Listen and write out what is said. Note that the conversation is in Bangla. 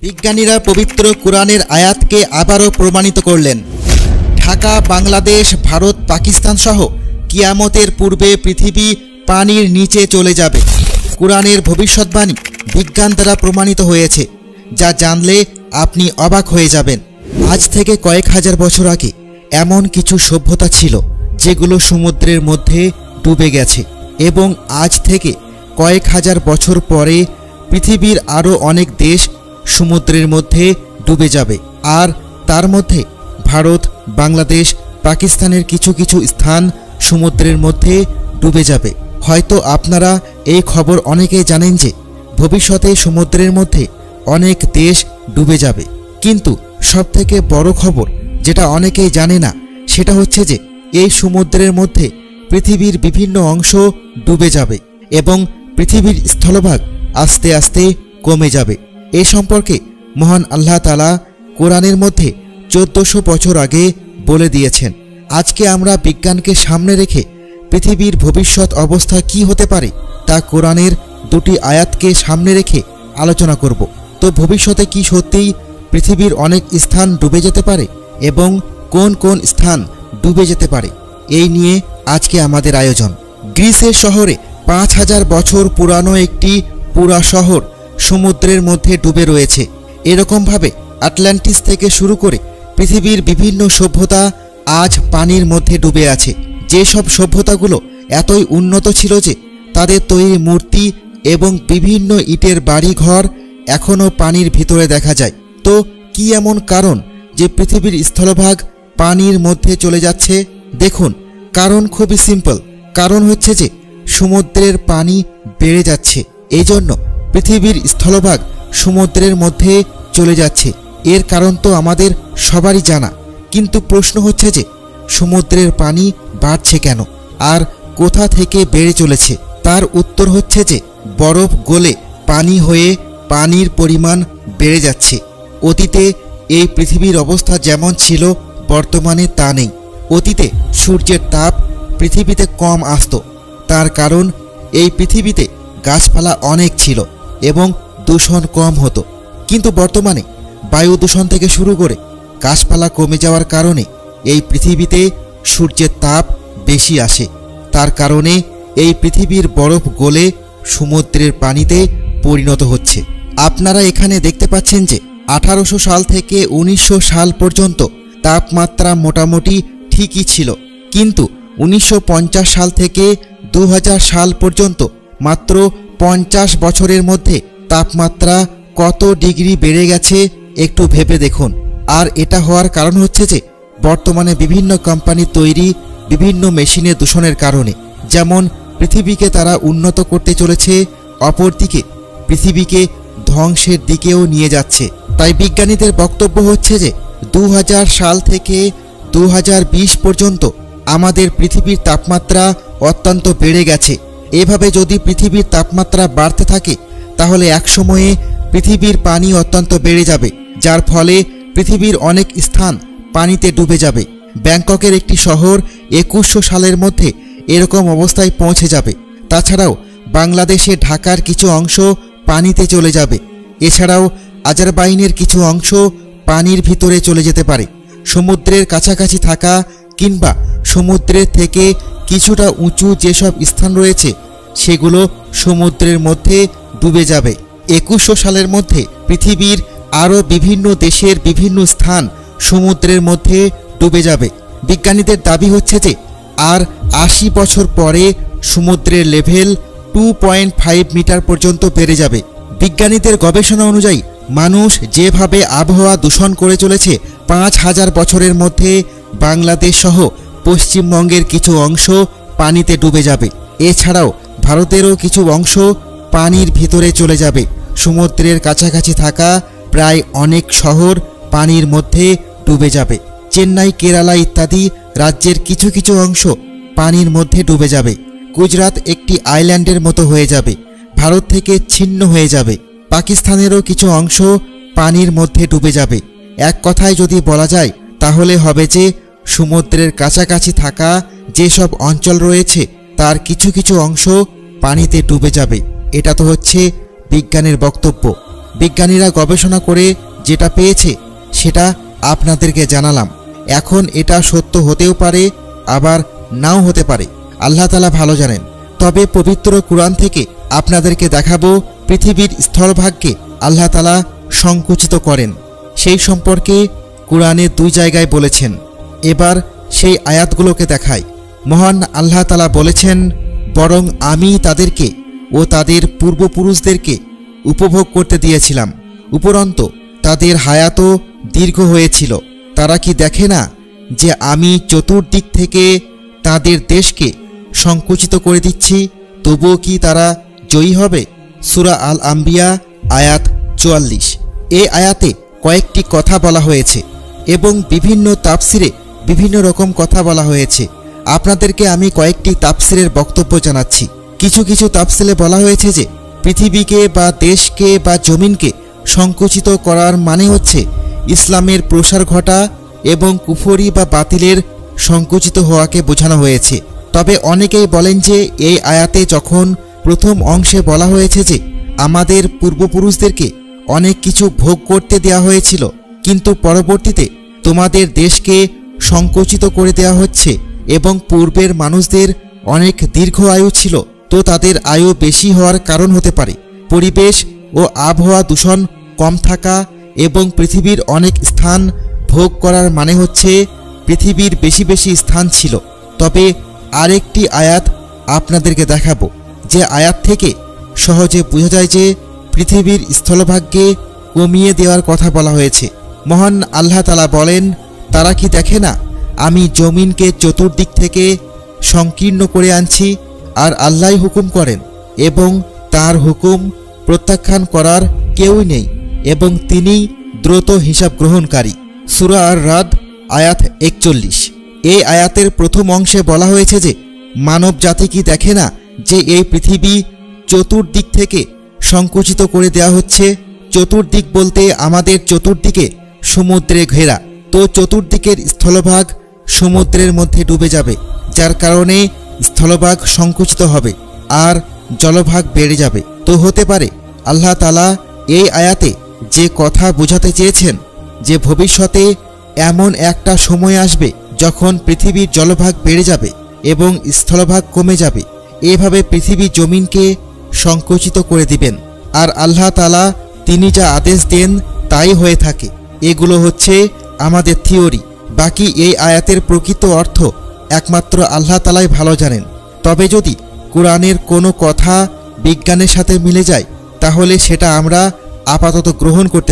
বিজ্ঞানীরা পবিত্র কোরআনের আয়াতকে আবারও প্রমাণিত করলেন। ঢাকা, বাংলাদেশ, ভারত, পাকিস্তান সহ কিয়ামতের পূর্বে পৃথিবী পানির নিচে চলে যাবে। কোরআনের ভবিষ্যৎবাণী বিজ্ঞান দ্বারা প্রমাণিত হয়েছে, যা জানলে আপনি অবাক হয়ে যাবেন। আজ থেকে কয়েক হাজার বছর আগে এমন কিছু সভ্যতা ছিল যেগুলো সমুদ্রের মধ্যে ডুবে গেছে, এবং আজ থেকে কয়েক হাজার বছর পরে পৃথিবীর আরও অনেক দেশ সমুদ্রের মধ্যে ডুবে যাবে। আর তার মধ্যে ভারত, বাংলাদেশ, পাকিস্তানের কিছু কিছু স্থান সমুদ্রের মধ্যে ডুবে যাবে। হয়তো আপনারা এই খবর অনেকেই জানেন যে ভবিষ্যতে সমুদ্রের মধ্যে অনেক দেশ ডুবে যাবে, কিন্তু সবথেকে বড় খবর যেটা অনেকেই জানে না সেটা হচ্ছে যে এই সমুদ্রের মধ্যে পৃথিবীর বিভিন্ন অংশ ডুবে যাবে এবং পৃথিবীর স্থলভাগ আস্তে আস্তে কমে যাবে। এ সম্পর্কে মহান আল্লাহ তাআলা কোরআনের মধ্যে 1400 বছর আগে বলে দিয়েছেন। আজকে আমরা বিজ্ঞানকে সামনে রেখে পৃথিবীর ভবিষ্যৎ অবস্থা কি হতে পারে তা কোরআনের দুটি আয়াতকে সামনে রেখে আলোচনা করব। তো ভবিষ্যতে কি সত্যিই পৃথিবীর অনেক স্থান ডুবে যেতে পারে এবং কোন কোন স্থান ডুবে যেতে পারে, এই নিয়ে আজকে আমাদের আয়োজন। গ্রিসের শহরে 5000 বছর পুরানো একটি পুরা শহর সমুদ্রের মধ্যে ডুবে রয়েছে। এরকমভাবে আটলান্টিস থেকে শুরু করে পৃথিবীর বিভিন্ন সভ্যতা আজ পানির মধ্যে ডুবে আছে। যেসব সভ্যতাগুলো এতই উন্নত ছিল যে তাদের তৈরি মূর্তি এবং বিভিন্ন ইটের বাড়িঘর এখনও পানির ভিতরে দেখা যায়। তো কি এমন কারণ যে পৃথিবীর স্থলভাগ পানির মধ্যে চলে যাচ্ছে? দেখুন, কারণ খুবই সিম্পল। কারণ হচ্ছে যে সমুদ্রের পানি বেড়ে যাচ্ছে, এই জন্য পৃথিবীর স্থলভাগ সমুদ্রের মধ্যে চলে যাচ্ছে। এর কারণ তো আমাদের সবারই জানা, কিন্তু প্রশ্ন হচ্ছে যে সমুদ্রের পানি বাড়ছে কেন আর কোথা থেকে বেড়ে চলেছে? তার উত্তর হচ্ছে যে বরফ গলে পানি হয়ে পানির পরিমাণ বেড়ে যাচ্ছে। অতীতে এই পৃথিবীর অবস্থা যেমন ছিল বর্তমানে তা নেই। অতীতে সূর্যের তাপ পৃথিবীতে কম আসতো, তার কারণ এই পৃথিবীতে গাছপালা অনেক ছিল এবং দূষণ কম হতো। কিন্তু বর্তমানে বায়ু দূষণ থেকে শুরু করে গাছপালা কমে যাওয়ার কারণে এই পৃথিবীতে সূর্যের তাপ বেশি আসে। তার কারণে এই পৃথিবীর বরফ গলে সমুদ্রের পানিতে পরিণত হচ্ছে। আপনারা এখানে দেখতে পাচ্ছেন যে 1800 সাল থেকে 1900 সাল পর্যন্ত তাপমাত্রা মোটামুটি ঠিকই ছিল, কিন্তু 1950 সাল থেকে 2000 সাল পর্যন্ত মাত্র 50 বছরের মধ্যে তাপমাত্রা কত ডিগ্রি বেড়ে গেছে একটু ভেবে দেখুন। আর এটা হওয়ার কারণ হচ্ছে যে বর্তমানে বিভিন্ন কোম্পানি তৈরি বিভিন্ন মেশিনের দূষণের কারণে। যেমন পৃথিবীকে তারা উন্নত করতে চলেছে, অপরদিকে পৃথিবীকে ধ্বংসের দিকেও নিয়ে যাচ্ছে। তাই বিজ্ঞানীদের বক্তব্য হচ্ছে যে 2000 সাল থেকে 2020 পর্যন্ত আমাদের পৃথিবীর তাপমাত্রা অত্যন্ত বেড়ে গেছে। এভাবে যদি পৃথিবীর তাপমাত্রা বাড়তে থাকে তাহলে একসময়ে পৃথিবীর পানি অত্যন্ত বেড়ে যাবে, যার ফলে পৃথিবীর অনেক স্থান পানিতে ডুবে যাবে। ব্যাংককের একটি শহর 2100 সালের মধ্যে এরকম অবস্থায় পৌঁছে যাবে। তাছাড়াও বাংলাদেশে ঢাকার কিছু অংশ পানিতে চলে যাবে। এছাড়াও আজারবাইনের কিছু অংশ পানির ভিতরে চলে যেতে পারে। সমুদ্রের কাছাকাছি থাকা কিংবা সমুদ্রের থেকে কিছুটা উঁচু যেসব স্থান রয়েছে সেগুলো সমুদ্রের মধ্যে ডুবে যাবে। 2100 সালের মধ্যে পৃথিবীর আরও বিভিন্ন দেশের বিভিন্ন স্থান সমুদ্রের মধ্যে ডুবে যাবে। বিজ্ঞানীদের দাবি হচ্ছে যে আর 80 বছর পরে সমুদ্রের লেভেল 2.5 মিটার পর্যন্ত বেড়ে যাবে। বিজ্ঞানীদের গবেষণা অনুযায়ী মানুষ যেভাবে আবহাওয়া দূষণ করে চলেছে, 5000 বছরের মধ্যে বাংলাদেশ সহ পশ্চিমবঙ্গের কিছু অংশ পানিতে ডুবে যাবে। এছাড়াও ভারতেরও কিছু অংশ পানির ভিতরে চলে যাবে। সমুদ্রের কাছাকাছি থাকা প্রায় অনেক শহর পানির মধ্যে ডুবে যাবে। চেন্নাই, কেরালা ইত্যাদি রাজ্যের কিছু কিছু অংশ পানির মধ্যে ডুবে যাবে। গুজরাট একটি আইল্যান্ডের মতো হয়ে যাবে, ভারত থেকে ছিন্ন হয়ে যাবে। পাকিস্তানেরও কিছু অংশ পানির মধ্যে ডুবে যাবে। এক কথায় যদি বলা যায় তাহলে হবে যে সমুদ্রের কাছাকাছি থাকা যেসব অঞ্চল রয়েছে তার কিছু কিছু অংশ পানিতে ডুবে যাবে। এটা তো হচ্ছে বিজ্ঞানের বক্তব্য। বিজ্ঞানীরা গবেষণা করে যেটা পেয়েছে সেটা আপনাদেরকে জানালাম। এখন এটা সত্য হতেও পারে, আবার নাও হতে পারে, আল্লাহ তাআলা ভালো জানেন। তবে পবিত্র কুরআন থেকে আপনাদেরকে দেখাবো পৃথিবীর স্থলভাগকে আল্লাহ তাআলা সংকুচিত করেন। সেই সম্পর্কে কুরআনে 2 জায়গায় বলেছেন। এবার সেই আয়াতগুলোকে দেখাই। মহান আল্লাহ তাআলা বলেছেন, বরং আমি তাদেরকে ও তাদের পূর্বপুরুষদেরকে উপভোগ করতে দিয়েছিলাম, উপরন্ত তাদের হায়াতও দীর্ঘ হয়েছিল। তারা কি দেখে না যে আমি চতুর্দিক থেকে তাদের দেশকে সংকুচিত করে দিচ্ছি, তবুও কি তারা জয়ী হবে? সূরা আল আম্বিয়া আয়াত 44। এই আয়াতে কয়েকটি কথা বলা হয়েছে এবং বিভিন্ন তাফসিরে বিভিন্ন রকম কথা বলা হয়েছে। আপনাদেরকে আমি কয়েকটি তাফসিরের বক্তব্য জানাচ্ছি। কিছু কিছু তাফসিরে বলা হয়েছে যে পৃথিবীকে বা দেশকে বা জমিনকে সংকুচিত করার মানে হচ্ছে ইসলামের প্রসার ঘটা এবং কুফরি বা বাতিলের সংকুচিত হওয়াকে বোঝানো হয়েছে। তবে অনেকেই বলেন যে এই আয়াতে যখন প্রথম অংশে বলা হয়েছে যে আমাদের পূর্বপুরুষদেরকে অনেক কিছু ভোগ করতে দেওয়া হয়েছিল, কিন্তু পরবর্তীতে তোমাদের দেশকে সংকুচিত করে দেওয়া হচ্ছে এবং পূর্বের মানুষদের অনেক দীর্ঘ আয়ু ছিল, তো তাদের আয়ু বেশি হওয়ার কারণ হতে পারে পরিবেশ ও আবহাওয়া দূষণ কম থাকা এবং পৃথিবীর অনেক স্থান ভোগ করার মানে হচ্ছে পৃথিবীর বেশি বেশি স্থান ছিল। তবে আরেকটি আয়াত আপনাদেরকে দেখাবো, যে আয়াত থেকে সহজে বোঝা যায় যে পৃথিবীর স্থলভাগকে কমিয়ে দেওয়ার কথা বলা হয়েছে। মহান আল্লাহ তাআলা বলেন, তারা কি দেখে না আমি জমিনকে চতুর্দিক থেকে সংকীর্ণ করে আনছি, আর আল্লাহই হুকুম করেন এবং তার হুকুম প্রত্যাখ্যান করার কেউই নেই এবং তিনি দ্রুত হিসাব গ্রহণকারী। সূরা আর-রাদ আয়াত 41। এই আয়াতের প্রথম অংশে বলা হয়েছে যে মানব জাতি কি দেখে না যে এই পৃথিবী চতুর্দিক থেকে সংকুচিত করে দেওয়া হচ্ছে। চতুর্দিক বলতে আমাদের চতুর্দিকে সমুদ্রে ঘেরা, তো চতুর্দিকের স্থলভাগ সমুদ্রের মধ্যে ডুবে যাবে, যার কারণে স্থলভাগ সংকুচিত হবে আর জলভাগ বেড়ে যাবে। তো হতে পারে আল্লাহ তাআলা এই আয়াতে যে কথা বোঝাতে চেয়েছেন যে ভবিষ্যতে এমন একটা সময় আসবে যখন পৃথিবীর জলভাগ বেড়ে যাবে এবং স্থলভাগ কমে যাবে, এভাবে পৃথিবী জমিনকে সংকুচিত করে দিবেন। আর আল্লাহ তাআলা তিনি যা আদেশ দেন তাই হয়ে থাকে। এগুলো হচ্ছে আমাদের থিওরি, বাকি এই আয়াতের প্রকৃত অর্থ একমাত্র আল্লাহ তাআলাই ভালো জানেন। তবে যদি কুরআনের কোনো কথা বিজ্ঞানের সাথে মিলে যায় তাহলে সেটা আমরা আপাতত গ্রহণ করতে